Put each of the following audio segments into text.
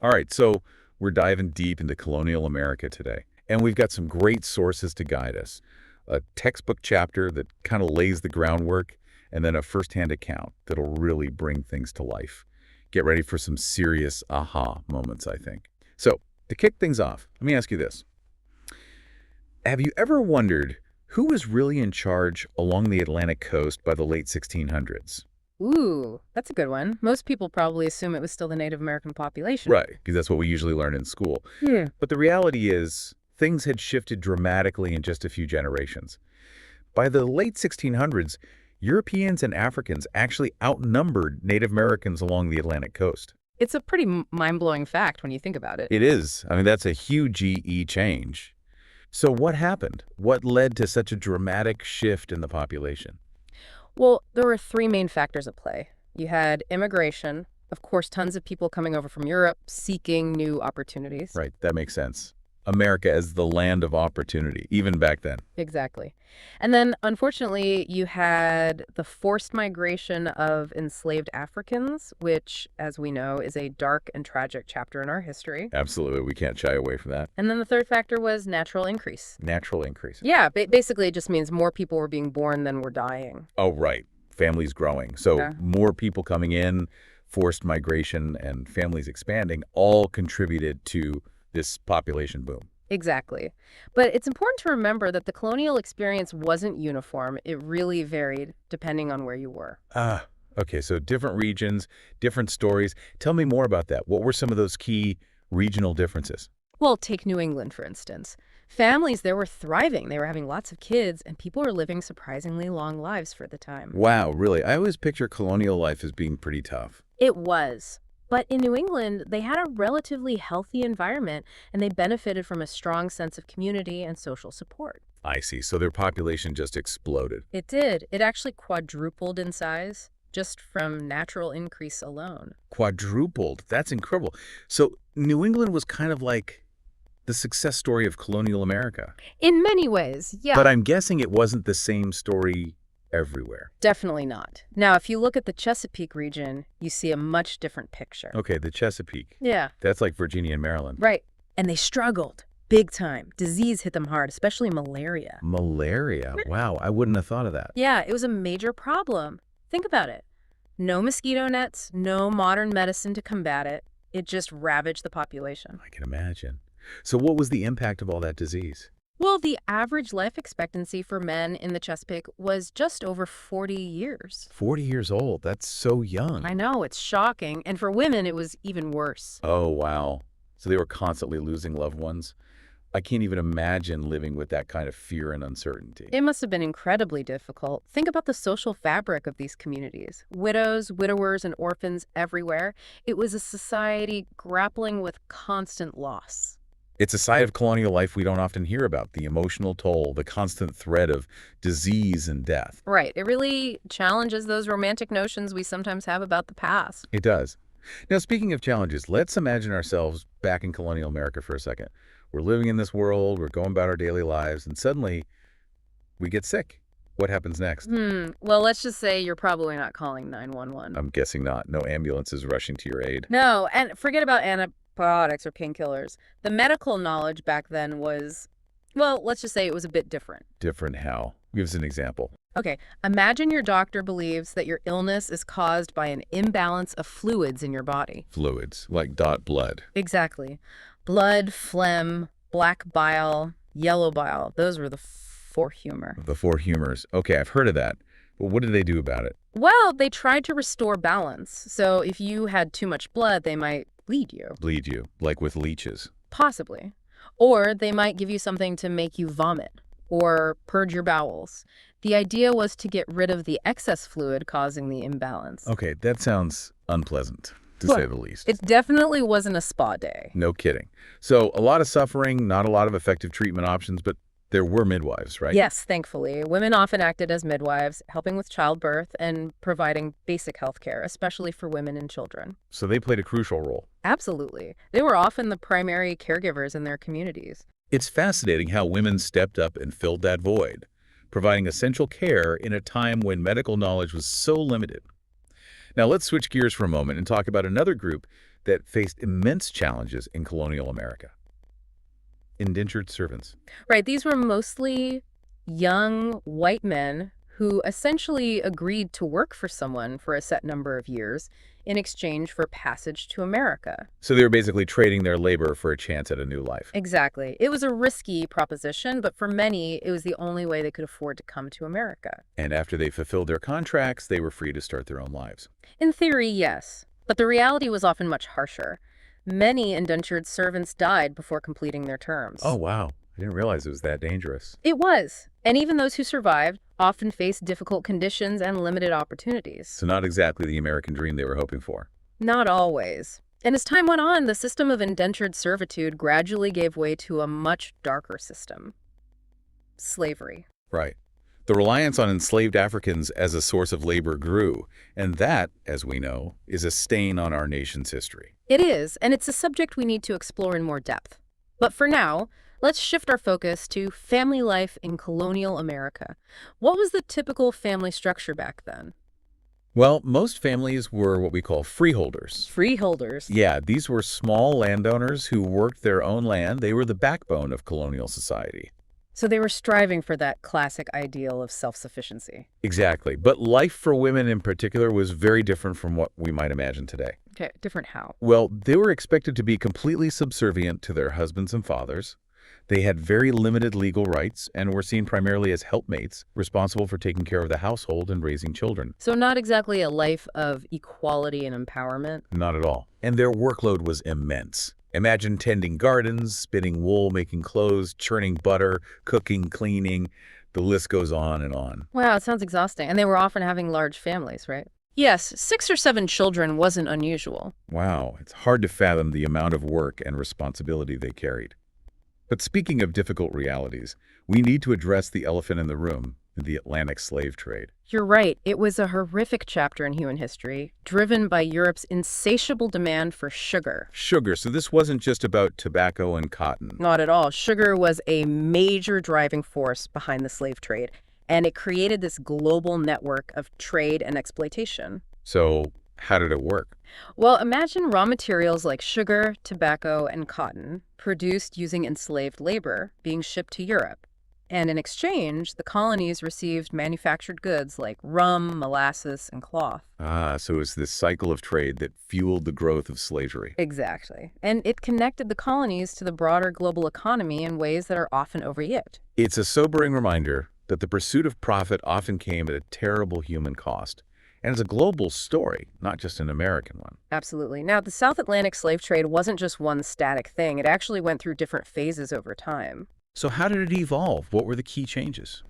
All right, so we're diving deep into colonial America today, and we've got some great sources to guide us. A textbook chapter that kind of lays the groundwork, and then a firsthand account that'll really bring things to life. Get ready for some serious aha moments, I think. So, to kick things off, let me ask you this. Have you ever wondered who was really in charge along the Atlantic coast by the late 1600s? Ooh, that's a good one. Most people probably assume it was still the Native American population. Right, because that's what we usually learn in school. Yeah. But the reality is, things had shifted dramatically in just a few generations. By the late 1600s, Europeans and Africans actually outnumbered Native Americans along the Atlantic coast. It's a pretty mind-blowing fact when you think about it. It is. I mean, that's a huge GE change. So what happened? What led to such a dramatic shift in the population? Well, there were three main factors at play. You had immigration, of course, tons of people coming over from Europe seeking new opportunities. Right, that makes sense. America as the land of opportunity, even back then. Exactly. And then, unfortunately, you had the forced migration of enslaved Africans, which, as we know, is a dark and tragic chapter in our history. Absolutely, we can't shy away from that. And then the third factor was natural increase. Natural increase. Yeah, basically it just means more people were being born than were dying. Oh, right. Families growing. So Yeah. more people coming in, forced migration, and families expanding all contributed to this population boom. Exactly. But it's important to remember that the colonial experience wasn't uniform. It really varied depending on where you were. Ah, okay. So different regions, different stories. Tell me more about that. What were some of those key regional differences? Well, take New England, for instance. Families there were thriving. They were having lots of kids, and people were living surprisingly long lives for the time. Wow, really? I always picture colonial life as being pretty tough. It was. But in New England, they had a relatively healthy environment, and they benefited from a strong sense of community and social support. I see. So their population just exploded. It did. It actually quadrupled in size just from natural increase alone. Quadrupled. That's incredible. So New England was kind of like the success story of colonial America. In many ways, yeah. But I'm guessing it wasn't the same story everywhere. Definitely not. Now, if you look at the Chesapeake region, you see a much different picture. Okay, the Chesapeake. Yeah, That's like Virginia and Maryland. right. And they struggled big time. Disease hit them hard, especially malaria. Malaria. Wow, I wouldn't have thought of that. Yeah, it was a major problem. Think about it. No mosquito nets, no modern medicine to combat it. It just ravaged the population. I can imagine. So what was the impact of all that disease? Well, the average life expectancy for men in the Chesapeake was just over 40 years. 40 years old. That's so young. I know, it's shocking. And for women, it was even worse. Oh, wow. So they were constantly losing loved ones. I can't even imagine living with that kind of fear and uncertainty. It must have been incredibly difficult. Think about the social fabric of these communities. Widows, widowers, and orphans everywhere. It was a society grappling with constant loss. It's a side of colonial life we don't often hear about, the emotional toll, the constant threat of disease and death. Right. It really challenges those romantic notions we sometimes have about the past. It does. Now, speaking of challenges, let's imagine ourselves back in colonial America for a second. We're living in this world, we're going about our daily lives, and suddenly we get sick. What happens next? Well, let's just say you're probably not calling 911. I'm guessing not. No ambulances rushing to your aid. No, and forget about antibiotics or painkillers. The medical knowledge back then was, well, let's just say it was a bit different. Different how? Give us an example. Okay, imagine your doctor believes that your illness is caused by an imbalance of fluids in your body. Fluids, like dot blood. Exactly. Blood, phlegm, black bile, yellow bile. Those were the four humor. The four humors. Okay, I've heard of that. But what did they do about it? Well, they tried to restore balance. So if you had too much blood, they might bleed you. Bleed you, like with leeches. Possibly. Or they might give you something to make you vomit or purge your bowels. The idea was to get rid of the excess fluid causing the imbalance. Okay, that sounds unpleasant, to Well, say the least. It definitely wasn't a spa day. No kidding. So a lot of suffering, not a lot of effective treatment options, but there were midwives, right? Yes, thankfully. Women often acted as midwives, helping with childbirth and providing basic health care, especially for women and children. So they played a crucial role. Absolutely. They were often the primary caregivers in their communities. It's fascinating how women stepped up and filled that void, providing essential care in a time when medical knowledge was so limited. Now let's switch gears for a moment and talk about another group that faced immense challenges in colonial America. Indentured servants. Right, these were mostly young white men who essentially agreed to work for someone for a set number of years in exchange for passage to America. So they were basically trading their labor for a chance at a new life. Exactly. It was a risky proposition, but for many, it was the only way they could afford to come to America. And after they fulfilled their contracts, they were free to start their own lives. In theory, yes, but the reality was often much harsher. Many indentured servants died before completing their terms. Oh, wow. I didn't realize it was that dangerous. It was. And even those who survived often faced difficult conditions and limited opportunities. So not exactly the American dream they were hoping for. Not always. And as time went on, the system of indentured servitude gradually gave way to a much darker system. Slavery. Right. The reliance on enslaved Africans as a source of labor grew, and that, as we know, is a stain on our nation's history. It is, and it's a subject we need to explore in more depth. But for now, let's shift our focus to family life in colonial America. What was the typical family structure back then? Well, most families were what we call freeholders. Freeholders. Yeah, these were small landowners who worked their own land. They were the backbone of colonial society. So they were striving for that classic ideal of self-sufficiency. Exactly. But life for women in particular was very different from what we might imagine today. Okay, different how? Well, they were expected to be completely subservient to their husbands and fathers. They had very limited legal rights and were seen primarily as helpmates, responsible for taking care of the household and raising children. So not exactly a life of equality and empowerment. Not at all. And their workload was immense. Imagine tending gardens, spinning wool, making clothes, churning butter, cooking, cleaning. The list goes on and on. Wow, it sounds exhausting. And they were often having large families, right? Yes, 6 or 7 children wasn't unusual. Wow, it's hard to fathom the amount of work and responsibility they carried. But speaking of difficult realities, we need to address the elephant in the room, the Atlantic slave trade. You're right. It was a horrific chapter in human history, driven by Europe's insatiable demand for sugar. Sugar, so this wasn't just about tobacco and cotton. Not at all. Sugar was a major driving force behind the slave trade, and it created this global network of trade and exploitation. So how did it work? Well, imagine raw materials like sugar, tobacco, and cotton, produced using enslaved labor, being shipped to Europe. And in exchange, the colonies received manufactured goods like rum, molasses, and cloth. Ah, so it's this cycle of trade that fueled the growth of slavery. Exactly. And it connected the colonies to the broader global economy in ways that are often overlooked. It's a sobering reminder that the pursuit of profit often came at a terrible human cost. And it's a global story, not just an American one. Absolutely. Now, the South Atlantic slave trade wasn't just one static thing. It actually went through different phases over time. So how did it evolve? What were the key changes?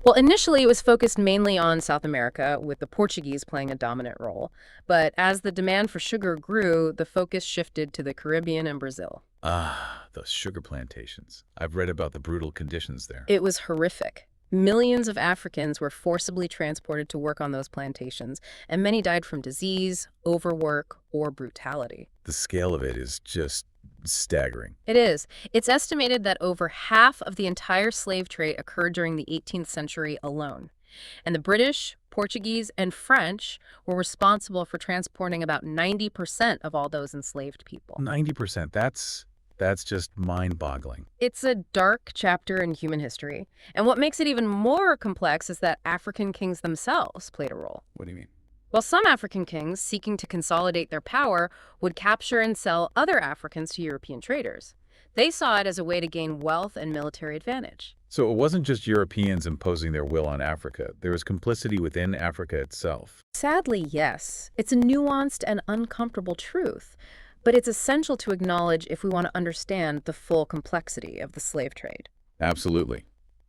Well, initially it was focused mainly on South America, with the Portuguese playing a dominant role. But as the demand for sugar grew, the focus shifted to the Caribbean and Brazil. Ah, those sugar plantations. I've read about the brutal conditions there. It was horrific. Millions of Africans were forcibly transported to work on those plantations, and many died from disease, overwork, or brutality. The scale of it is just staggering. It is. It's estimated that over half of the entire slave trade occurred during the 18th century alone. And the British, Portuguese, and French were responsible for transporting about 90% of all those enslaved people. 90%, that's just mind-boggling. It's a dark chapter in human history. And what makes it even more complex is that African kings themselves played a role. What do you mean? Well, some African kings, seeking to consolidate their power, would capture and sell other Africans to European traders. They saw it as a way to gain wealth and military advantage. So it wasn't just Europeans imposing their will on Africa. There was complicity within Africa itself. Sadly, yes. It's a nuanced and uncomfortable truth, but it's essential to acknowledge if we want to understand the full complexity of the slave trade. Absolutely.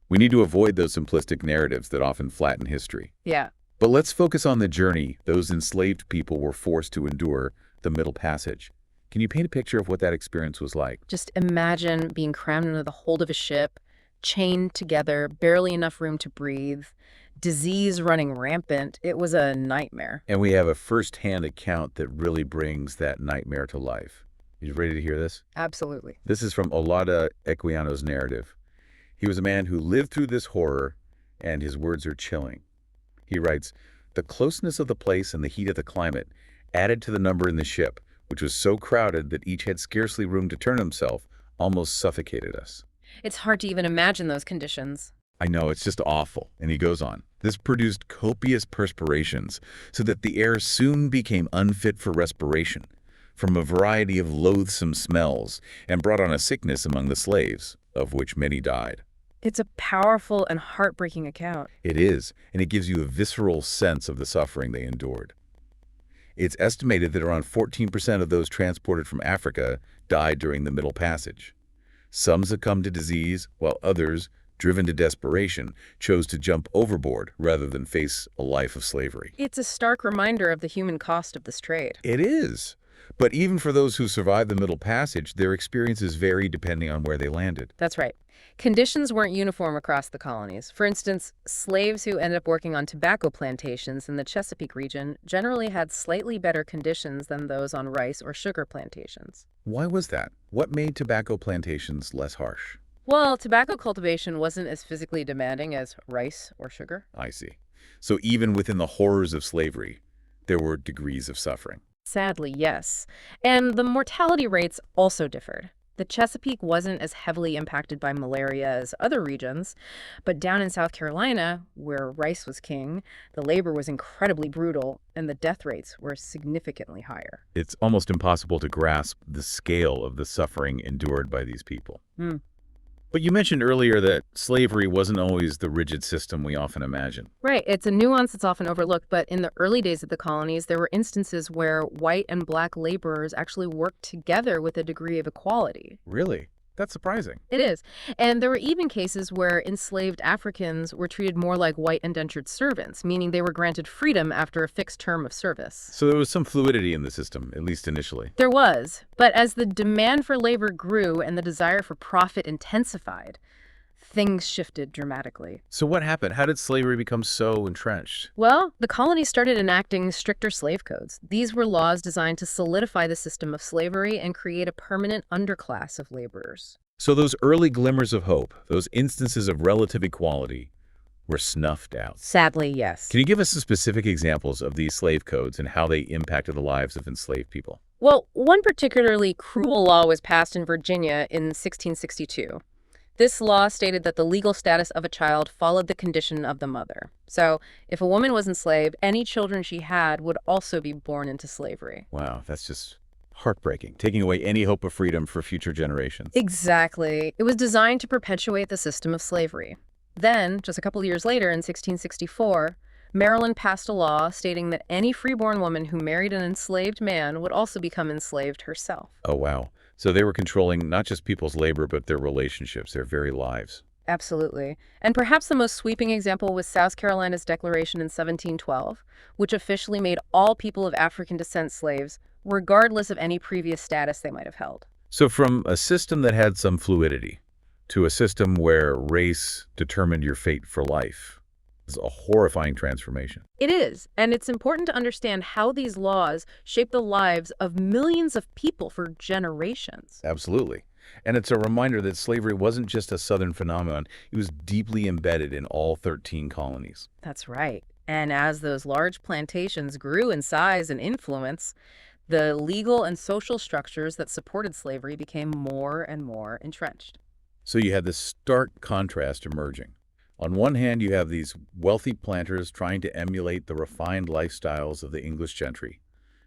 We need to avoid those simplistic narratives that often flatten history. Yeah. But let's focus on the journey those enslaved people were forced to endure, the Middle Passage. Can you paint a picture of what that experience was like? Just imagine being crammed into the hold of a ship, chained together, barely enough room to breathe, disease running rampant. It was a nightmare. And we have a first-hand account that really brings that nightmare to life. You ready to hear this? Absolutely. This is from Olada Equiano's narrative. He was a man who lived through this horror, and his words are chilling. He writes, "The closeness of the place and the heat of the climate added to the number in the ship, which was so crowded that each had scarcely room to turn himself, almost suffocated us. It's hard to even imagine those conditions. I know, it's just awful. And he goes on. This produced copious perspirations, so that the air soon became unfit for respiration, from a variety of loathsome smells, and brought on a sickness among the slaves, of which many died. It's a powerful and heartbreaking account. It is, and it gives you a visceral sense of the suffering they endured. It's estimated that around 14% of those transported from Africa died during the Middle Passage. Some succumbed to disease, while others, driven to desperation, chose to jump overboard rather than face a life of slavery. It's a stark reminder of the human cost of this trade. It is. But even for those who survived the Middle Passage, their experiences vary depending on where they landed. That's right. Conditions weren't uniform across the colonies. For instance, slaves who ended up working on tobacco plantations in the Chesapeake region generally had slightly better conditions than those on rice or sugar plantations. Why was that? What made tobacco plantations less harsh? Well, tobacco cultivation wasn't as physically demanding as rice or sugar. I see. So even within the horrors of slavery, there were degrees of suffering. Sadly, yes. And the mortality rates also differed. The Chesapeake wasn't as heavily impacted by malaria as other regions, but down in South Carolina, where rice was king, the labor was incredibly brutal and the death rates were significantly higher. It's almost impossible to grasp the scale of the suffering endured by these people. Hmm. But you mentioned earlier that slavery wasn't always the rigid system we often imagine. Right. It's a nuance that's often overlooked, but in the early days of the colonies, there were instances where white and black laborers actually worked together with a degree of equality. Really? That's surprising. It is. And there were even cases where enslaved Africans were treated more like white indentured servants, meaning they were granted freedom after a fixed term of service. So there was some fluidity in the system, at least initially. There was, but as the demand for labor grew and the desire for profit intensified, things shifted dramatically. So what happened? How did slavery become so entrenched? Well, the colonies started enacting stricter slave codes. These were laws designed to solidify the system of slavery and create a permanent underclass of laborers. So those early glimmers of hope, those instances of relative equality, were snuffed out. Sadly, yes. Can you give us some specific examples of these slave codes and how they impacted the lives of enslaved people? Well, one particularly cruel law was passed in Virginia in 1662. This law stated that the legal status of a child followed the condition of the mother. So, if a woman was enslaved, any children she had would also be born into slavery. Wow, that's just heartbreaking, taking away any hope of freedom for future generations. Exactly. It was designed to perpetuate the system of slavery. Then, just a couple years later, in 1664, Maryland passed a law stating that any freeborn woman who married an enslaved man would also become enslaved herself. Oh, wow. So they were controlling not just people's labor, but their relationships, their very lives. Absolutely. And perhaps the most sweeping example was South Carolina's declaration in 1712, which officially made all people of African descent slaves, regardless of any previous status they might have held. So from a system that had some fluidity to a system where race determined your fate for life, is a horrifying transformation. It is, and it's important to understand how these laws shape the lives of millions of people for generations. Absolutely. And it's a reminder that slavery wasn't just a Southern phenomenon. It was deeply embedded in all 13 colonies. That's right. And as those large plantations grew in size and influence, the legal and social structures that supported slavery became more and more entrenched. So you had this stark contrast emerging. On one hand, you have these wealthy planters trying to emulate the refined lifestyles of the English gentry.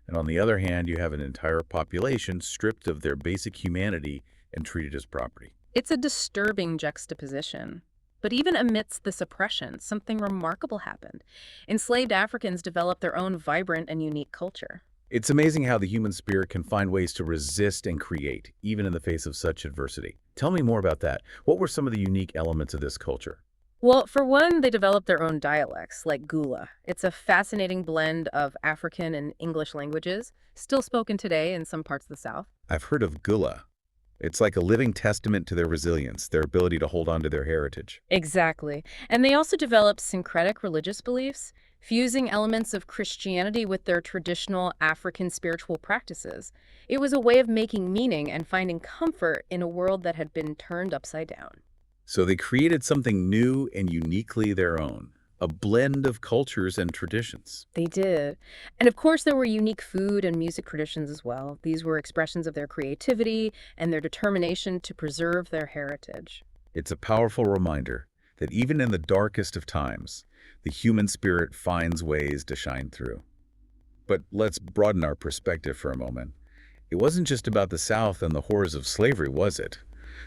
And on the other hand, you have an entire population stripped of their basic humanity and treated as property. It's a disturbing juxtaposition. But even amidst this oppression, something remarkable happened. Enslaved Africans developed their own vibrant and unique culture. It's amazing how the human spirit can find ways to resist and create, even in the face of such adversity. Tell me more about that. What were some of the unique elements of this culture? Well, for one, they developed their own dialects, like Gula. It's a fascinating blend of African and English languages, still spoken today in some parts of the South. I've heard of Gula. It's like a living testament to their resilience, their ability to hold on to their heritage. Exactly. And they also developed syncretic religious beliefs, fusing elements of Christianity with their traditional African spiritual practices. It was a way of making meaning and finding comfort in a world that had been turned upside down. So they created something new and uniquely their own. a blend of cultures and traditions. They did. And of course, there were unique food and music traditions as well. These were expressions of their creativity and their determination to preserve their heritage. It's a powerful reminder that even in the darkest of times, the human spirit finds ways to shine through. But let's broaden our perspective for a moment. It wasn't just about the South and the horrors of slavery, was it?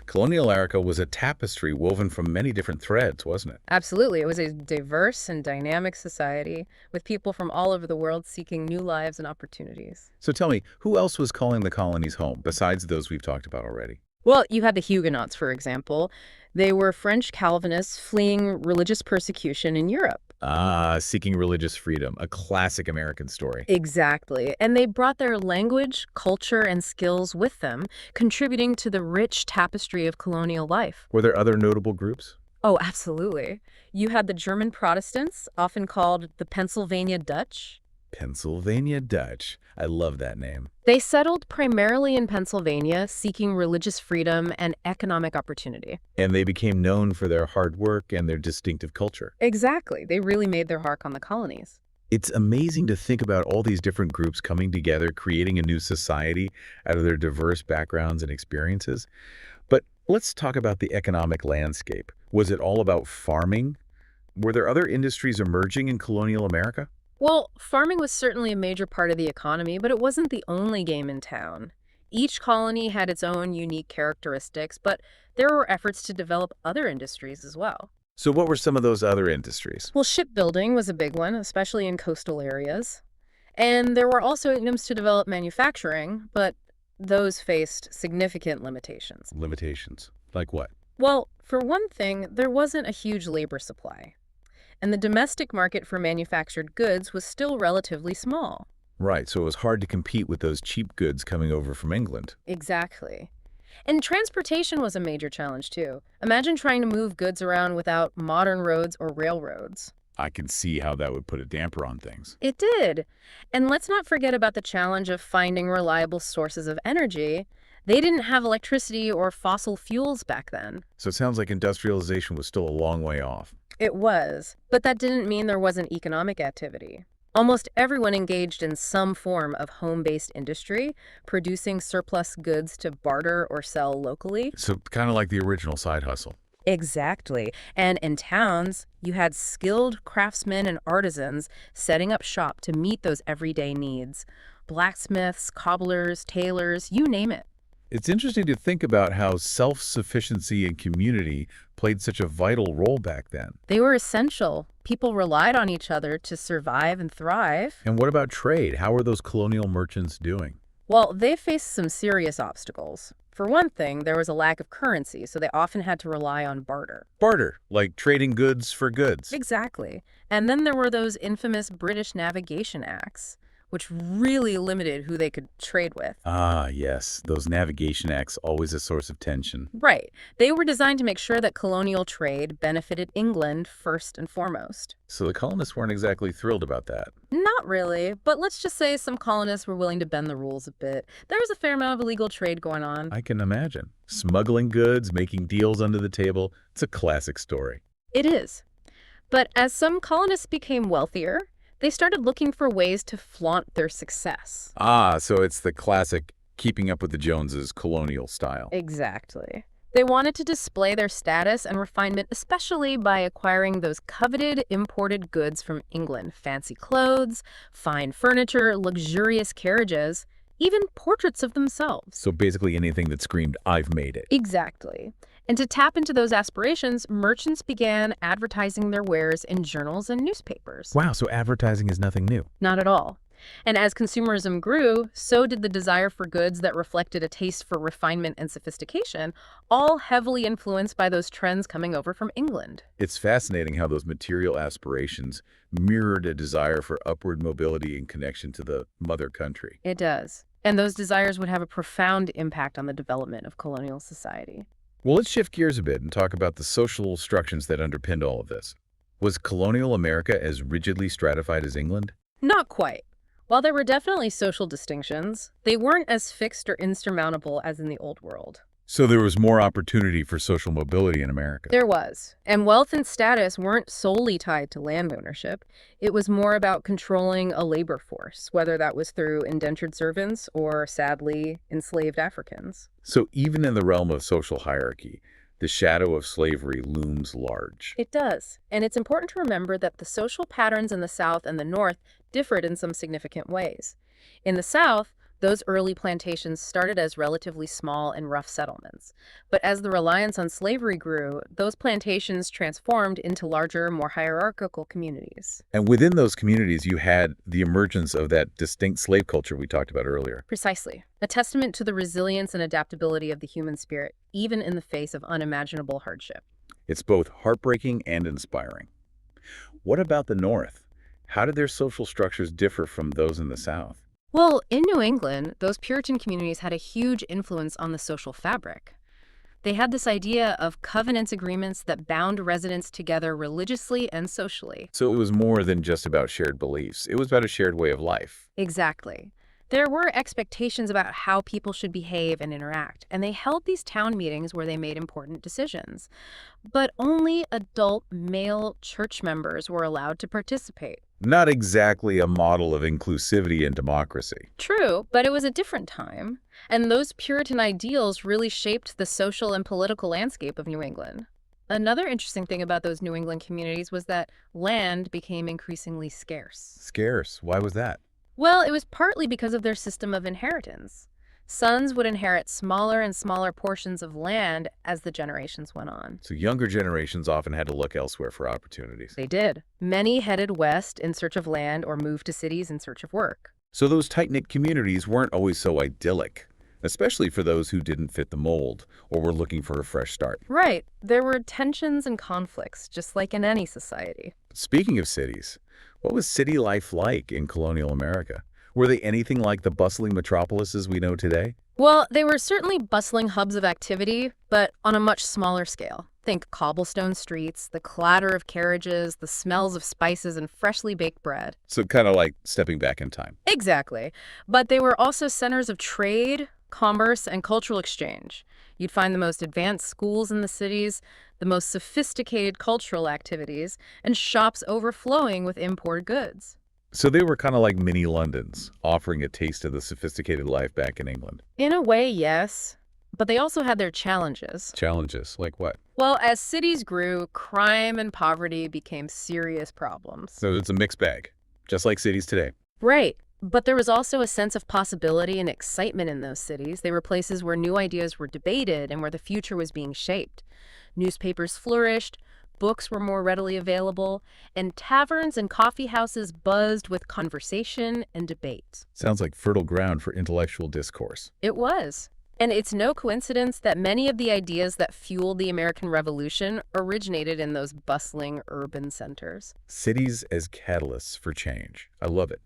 Colonial America was a tapestry woven from many different threads, wasn't it? Absolutely. It was a diverse and dynamic society with people from all over the world seeking new lives and opportunities. So tell me, who else was calling the colonies home, besides those we've talked about already? Well, you had the Huguenots, for example. They were French Calvinists fleeing religious persecution in Europe. Ah, seeking religious freedom, a classic American story. Exactly. And they brought their language, culture, and skills with them, contributing to the rich tapestry of colonial life. Were there other notable groups? Oh, absolutely. You had the German Protestants, often called the Pennsylvania Dutch. Pennsylvania Dutch. I love that name. They settled primarily in Pennsylvania, seeking religious freedom and economic opportunity. And they became known for their hard work and their distinctive culture. Exactly. They really made their mark on the colonies. It's amazing to think about all these different groups coming together, creating a new society out of their diverse backgrounds and experiences. But let's talk about the economic landscape. Was it all about farming? Were there other industries emerging in colonial America? Well, farming was certainly a major part of the economy, but it wasn't the only game in town. Each colony had its own unique characteristics, but there were efforts to develop other industries as well. So what were some of those other industries? Well, shipbuilding was a big one, especially in coastal areas. And there were also attempts to develop manufacturing, but those faced significant limitations. Limitations. Like what? Well, for one thing, there wasn't a huge labor supply, and the domestic market for manufactured goods was still relatively small. Right, so it was hard to compete with those cheap goods coming over from England. Exactly. And transportation was a major challenge, too. Imagine trying to move goods around without modern roads or railroads. I can see how that would put a damper on things. It did. And let's not forget about the challenge of finding reliable sources of energy. They didn't have electricity or fossil fuels back then. So it sounds like industrialization was still a long way off. It was, but that didn't mean there wasn't economic activity. Almost everyone engaged in some form of home-based industry, producing surplus goods to barter or sell locally. So kind of like the original side hustle. Exactly. And in towns, you had skilled craftsmen and artisans setting up shop to meet those everyday needs. Blacksmiths, cobblers, tailors, you name it. It's interesting to think about how self-sufficiency and community played such a vital role back then. They were essential. People relied on each other to survive and thrive. And what about trade? How were those colonial merchants doing? Well, they faced some serious obstacles. For one thing, there was a lack of currency, so they often had to rely on barter. Barter, like trading goods for goods. Exactly. And then there were those infamous British Navigation Acts, which really limited who they could trade with. Ah, yes, those navigation acts, always a source of tension. Right. They were designed to make sure that colonial trade benefited England first and foremost. So the colonists weren't exactly thrilled about that. Not really, but let's just say some colonists were willing to bend the rules a bit. There was a fair amount of illegal trade going on. I can imagine. Smuggling goods, making deals under the table. It's a classic story. It is. But as some colonists became wealthier, they started looking for ways to flaunt their success. Ah, so it's the classic keeping up with the Joneses colonial style. Exactly. They wanted to display their status and refinement, especially by acquiring those coveted imported goods from England. Fancy clothes, fine furniture, luxurious carriages, even portraits of themselves. So basically anything that screamed, "I've made it." Exactly. And to tap into those aspirations, merchants began advertising their wares in journals and newspapers. Wow, so advertising is nothing new. Not at all. And as consumerism grew, so did the desire for goods that reflected a taste for refinement and sophistication, all heavily influenced by those trends coming over from England. It's fascinating how those material aspirations mirrored a desire for upward mobility and connection to the mother country. It does. And those desires would have a profound impact on the development of colonial society. Well, let's shift gears a bit and talk about the social structures that underpinned all of this. Was colonial America as rigidly stratified as England? Not quite. While there were definitely social distinctions, they weren't as fixed or insurmountable as in the Old World. So there was more opportunity for social mobility in America. There was. And wealth and status weren't solely tied to land ownership. It was more about controlling a labor force, whether that was through indentured servants or, sadly, enslaved Africans. So even in the realm of social hierarchy, the shadow of slavery looms large. It does. And it's important to remember that the social patterns in the South and the North differed in some significant ways. In the South, those early plantations started as relatively small and rough settlements. But as the reliance on slavery grew, those plantations transformed into larger, more hierarchical communities. And within those communities, you had the emergence of that distinct slave culture we talked about earlier. Precisely. A testament to the resilience and adaptability of the human spirit, even in the face of unimaginable hardship. It's both heartbreaking and inspiring. What about the North? How did their social structures differ from those in the South? Well, in New England, those Puritan communities had a huge influence on the social fabric. They had this idea of covenant agreements that bound residents together religiously and socially. So it was more than just about shared beliefs. It was about a shared way of life. Exactly. There were expectations about how people should behave and interact, and they held these town meetings where they made important decisions. But only adult male church members were allowed to participate. Not exactly a model of inclusivity and democracy. True, but it was a different time, and those Puritan ideals really shaped the social and political landscape of New England. Another interesting thing about those New England communities was that land became increasingly scarce. Scarce. Why was that? Well, it was partly because of their system of inheritance. Sons would inherit smaller and smaller portions of land as the generations went on. So younger generations often had to look elsewhere for opportunities. They did. Many headed west in search of land or moved to cities in search of work. So those tight-knit communities weren't always so idyllic, especially for those who didn't fit the mold or were looking for a fresh start. Right. There were tensions and conflicts, just like in any society. Speaking of cities, what was city life like in colonial America? Were they anything like the bustling metropolises we know today? Well, they were certainly bustling hubs of activity, but on a much smaller scale. Think cobblestone streets, the clatter of carriages, the smells of spices and freshly baked bread. So kind of like stepping back in time. Exactly. But they were also centers of trade, commerce, and cultural exchange. You'd find the most advanced schools in the cities, the most sophisticated cultural activities, and shops overflowing with imported goods. So they were kind of like mini Londons, offering a taste of the sophisticated life back in England. In a way, yes. But they also had their challenges. Challenges, like what? Well, as cities grew, crime and poverty became serious problems. So it's a mixed bag, just like cities today. Right. But there was also a sense of possibility and excitement in those cities. They were places where new ideas were debated and where the future was being shaped. Newspapers flourished, books were more readily available, and taverns and coffee houses buzzed with conversation and debate. Sounds like fertile ground for intellectual discourse. It was. And it's no coincidence that many of the ideas that fueled the American Revolution originated in those bustling urban centers. Cities as catalysts for change. I love it.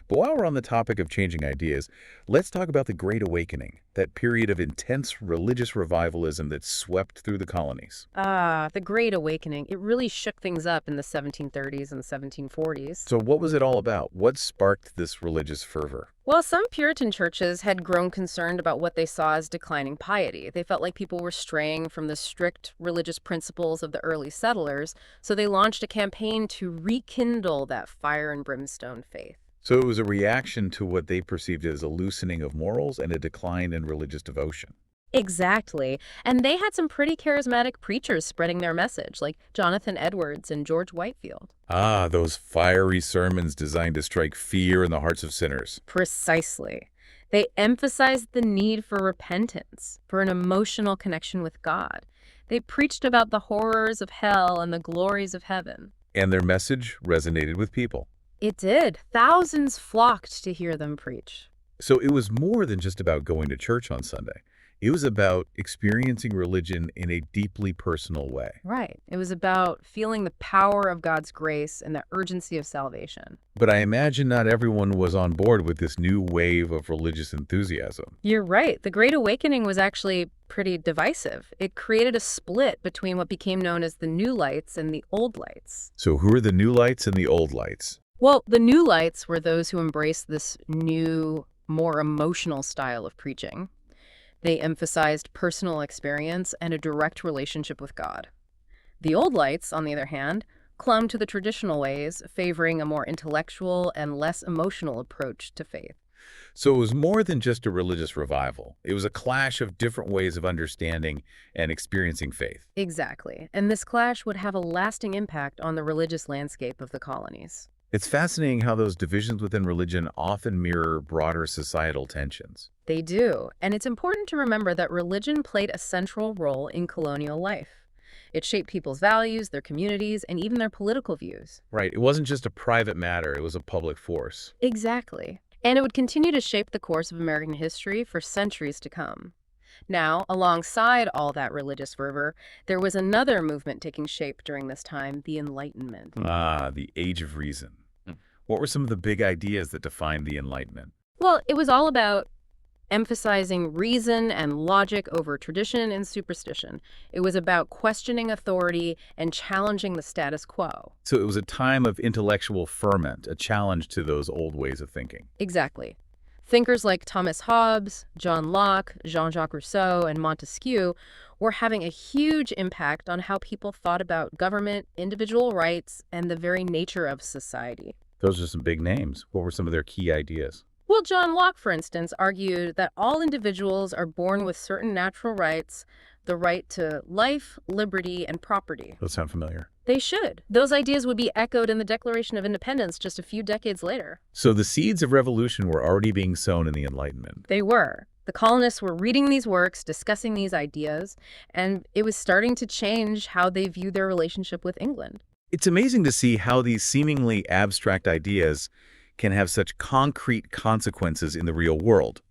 But while we're on the topic of changing ideas, let's talk about the Great Awakening, that period of intense religious revivalism that swept through the colonies. Ah, the Great Awakening. It really shook things up in the 1730s and 1740s. So what was it all about? What sparked this religious fervor? Well, some Puritan churches had grown concerned about what they saw as declining piety. They felt like people were straying from the strict religious principles of the early settlers, so they launched a campaign to rekindle that fire and brimstone faith. So it was a reaction to what they perceived as a loosening of morals and a decline in religious devotion. Exactly. And they had some pretty charismatic preachers spreading their message, like Jonathan Edwards and George Whitefield. Ah, those fiery sermons designed to strike fear in the hearts of sinners. Precisely. They emphasized the need for repentance, for an emotional connection with God. They preached about the horrors of hell and the glories of heaven. And their message resonated with people. It did. Thousands flocked to hear them preach. So it was more than just about going to church on Sunday. It was about experiencing religion in a deeply personal way. Right. It was about feeling the power of God's grace and the urgency of salvation. But I imagine not everyone was on board with this new wave of religious enthusiasm. You're right. The Great Awakening was actually pretty divisive. It created a split between what became known as the New Lights and the Old Lights. So who are the new lights and the old lights? Well, the New Lights were those who embraced this new, more emotional style of preaching. They emphasized personal experience and a direct relationship with God. The Old Lights, on the other hand, clung to the traditional ways, favoring a more intellectual and less emotional approach to faith. So it was more than just a religious revival. It was a clash of different ways of understanding and experiencing faith. Exactly. And this clash would have a lasting impact on the religious landscape of the colonies. It's fascinating how those divisions within religion often mirror broader societal tensions. They do. And it's important to remember that religion played a central role in colonial life. It shaped people's values, their communities, and even their political views. Right. It wasn't just a private matter, it was a public force. Exactly. And it would continue to shape the course of American history for centuries to come. Now, alongside all that religious fervor, there was another movement taking shape during this time, the Enlightenment. Ah, the Age of Reason. What were some of the big ideas that defined the Enlightenment? Well, it was all about emphasizing reason and logic over tradition and superstition. It was about questioning authority and challenging the status quo. So it was a time of intellectual ferment, a challenge to those old ways of thinking. Exactly. Thinkers like Thomas Hobbes, John Locke, Jean-Jacques Rousseau, and Montesquieu were having a huge impact on how people thought about government, individual rights, and the very nature of society. Those are some big names. What were some of their key ideas? Well, John Locke, for instance, argued that all individuals are born with certain natural rights, the right to life, liberty, and property. Those sound familiar. They should. Those ideas would be echoed in the Declaration of Independence just a few decades later. So the seeds of revolution were already being sown in the Enlightenment. They were. The colonists were reading these works, discussing these ideas, and it was starting to change how they viewed their relationship with England. It's amazing to see how these seemingly abstract ideas can have such concrete consequences in the real world.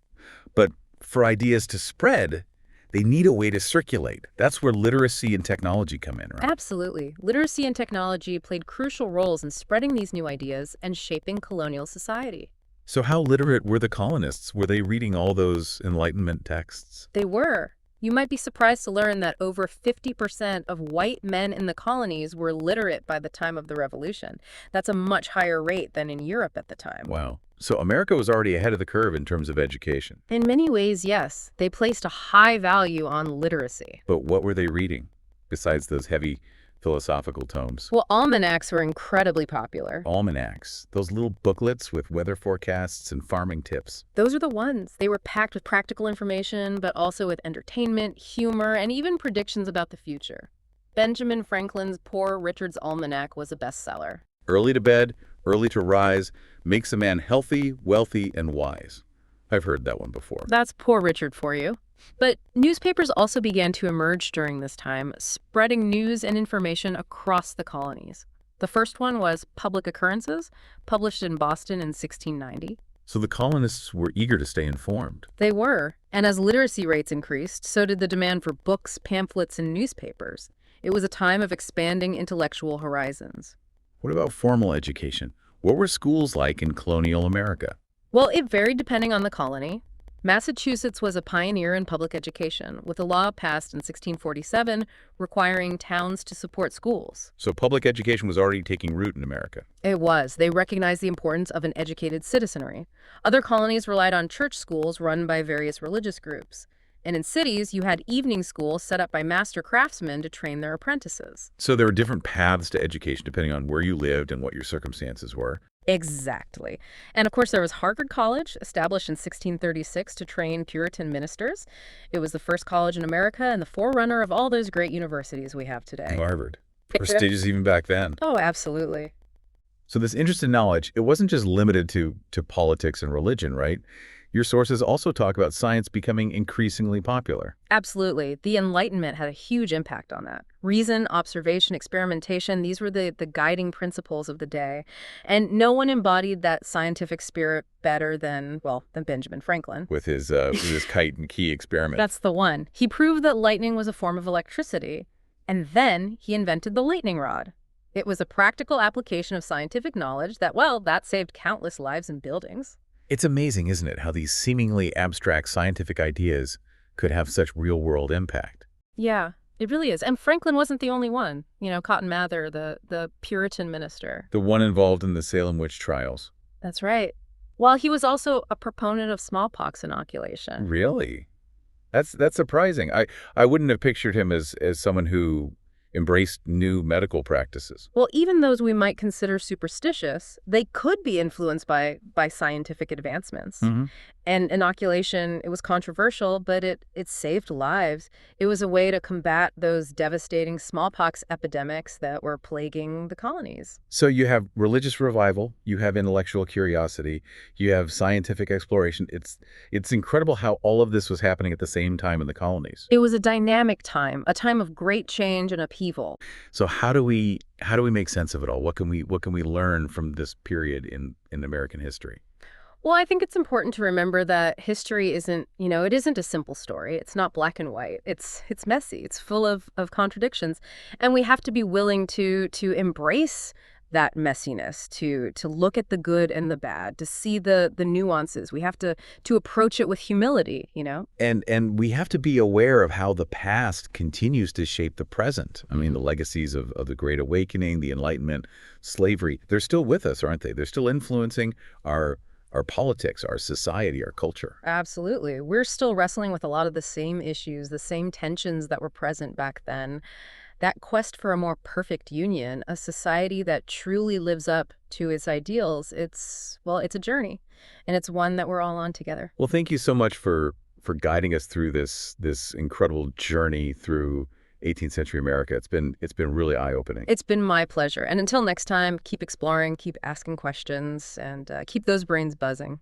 But for ideas to spread, they need a way to circulate. That's where literacy and technology come in, right? Absolutely. Literacy and technology played crucial roles in spreading these new ideas and shaping colonial society. So how literate were the colonists? Were they reading all those Enlightenment texts? They were. You might be surprised to learn that over 50% of white men in the colonies were literate by the time of the Revolution. That's a much higher rate than in Europe at the time. Wow. So America was already ahead of the curve in terms of education. In many ways, yes. They placed a high value on literacy. But what were they reading, besides those heavy philosophical tomes? Well, almanacs were incredibly popular. Almanacs, those little booklets with weather forecasts and farming tips. Those are the ones. They were packed with practical information, but also with entertainment, humor, and even predictions about the future. Benjamin Franklin's Poor Richard's Almanac was a bestseller. Early to bed, early to rise, makes a man healthy, wealthy, and wise. I've heard that one before. That's Poor Richard for you. But newspapers also began to emerge during this time, spreading news and information across the colonies. The first one was Public Occurrences, published in Boston in 1690. So the colonists were eager to stay informed. They were, and as literacy rates increased, so did the demand for books, pamphlets, and newspapers. It was a time of expanding intellectual horizons. What about formal education? What were schools like in colonial America? Well, it varied depending on the colony. Massachusetts was a pioneer in public education, with a law passed in 1647 requiring towns to support schools. So public education was already taking root in America. It was. They recognized the importance of an educated citizenry. Other colonies relied on church schools run by various religious groups. And in cities, you had evening schools set up by master craftsmen to train their apprentices. So there were different paths to education depending on where you lived and what your circumstances were. Exactly. And of course, there was Harvard College, established in 1636 to train Puritan ministers. It was the first college in America and the forerunner of all those great universities we have today. Harvard. Prestigious even back then. Oh, absolutely. So this interest in knowledge, it wasn't just limited to politics and religion, right? Your sources also talk about science becoming increasingly popular. Absolutely. The Enlightenment had a huge impact on that. Reason, observation, experimentation, these were the guiding principles of the day. And no one embodied that scientific spirit better than Benjamin Franklin. With his kite and key experiment. That's the one. He proved that lightning was a form of electricity. And then he invented the lightning rod. It was a practical application of scientific knowledge that saved countless lives and buildings. It's amazing, isn't it, how these seemingly abstract scientific ideas could have such real-world impact. Yeah, it really is. And Franklin wasn't the only one. Cotton Mather, the Puritan minister. The one involved in the Salem witch trials. That's right. While he was also a proponent of smallpox inoculation. Really? That's surprising. I wouldn't have pictured him as someone who embraced new medical practices. Well, even those we might consider superstitious, they could be influenced by scientific advancements. Hmm. And inoculation, it was controversial, but it saved lives. It was a way to combat those devastating smallpox epidemics that were plaguing the colonies. So you have religious revival, you have intellectual curiosity, you have scientific exploration. It's incredible how all of this was happening at the same time in the colonies. It was a dynamic time, a time of great change and upheaval. So how do we make sense of it all? What can we learn from this period in American history? Well, I think it's important to remember that history isn't, it isn't a simple story. It's not black and white. It's messy. It's full of contradictions. And we have to be willing to embrace that messiness, to look at the good and the bad, to see the nuances. We have to approach it with humility. And we have to be aware of how the past continues to shape the present. I mean, the legacies of the Great Awakening, the Enlightenment, slavery, they're still with us, aren't they? They're still influencing our politics, our society, our culture. Absolutely. We're still wrestling with a lot of the same issues, the same tensions that were present back then. That quest for a more perfect union, a society that truly lives up to its ideals, it's a journey, and it's one that we're all on together. Well, thank you so much for guiding us through this incredible journey through 18th century America. It's been really eye-opening. It's been my pleasure. And until next time, keep exploring, keep asking questions, and keep those brains buzzing.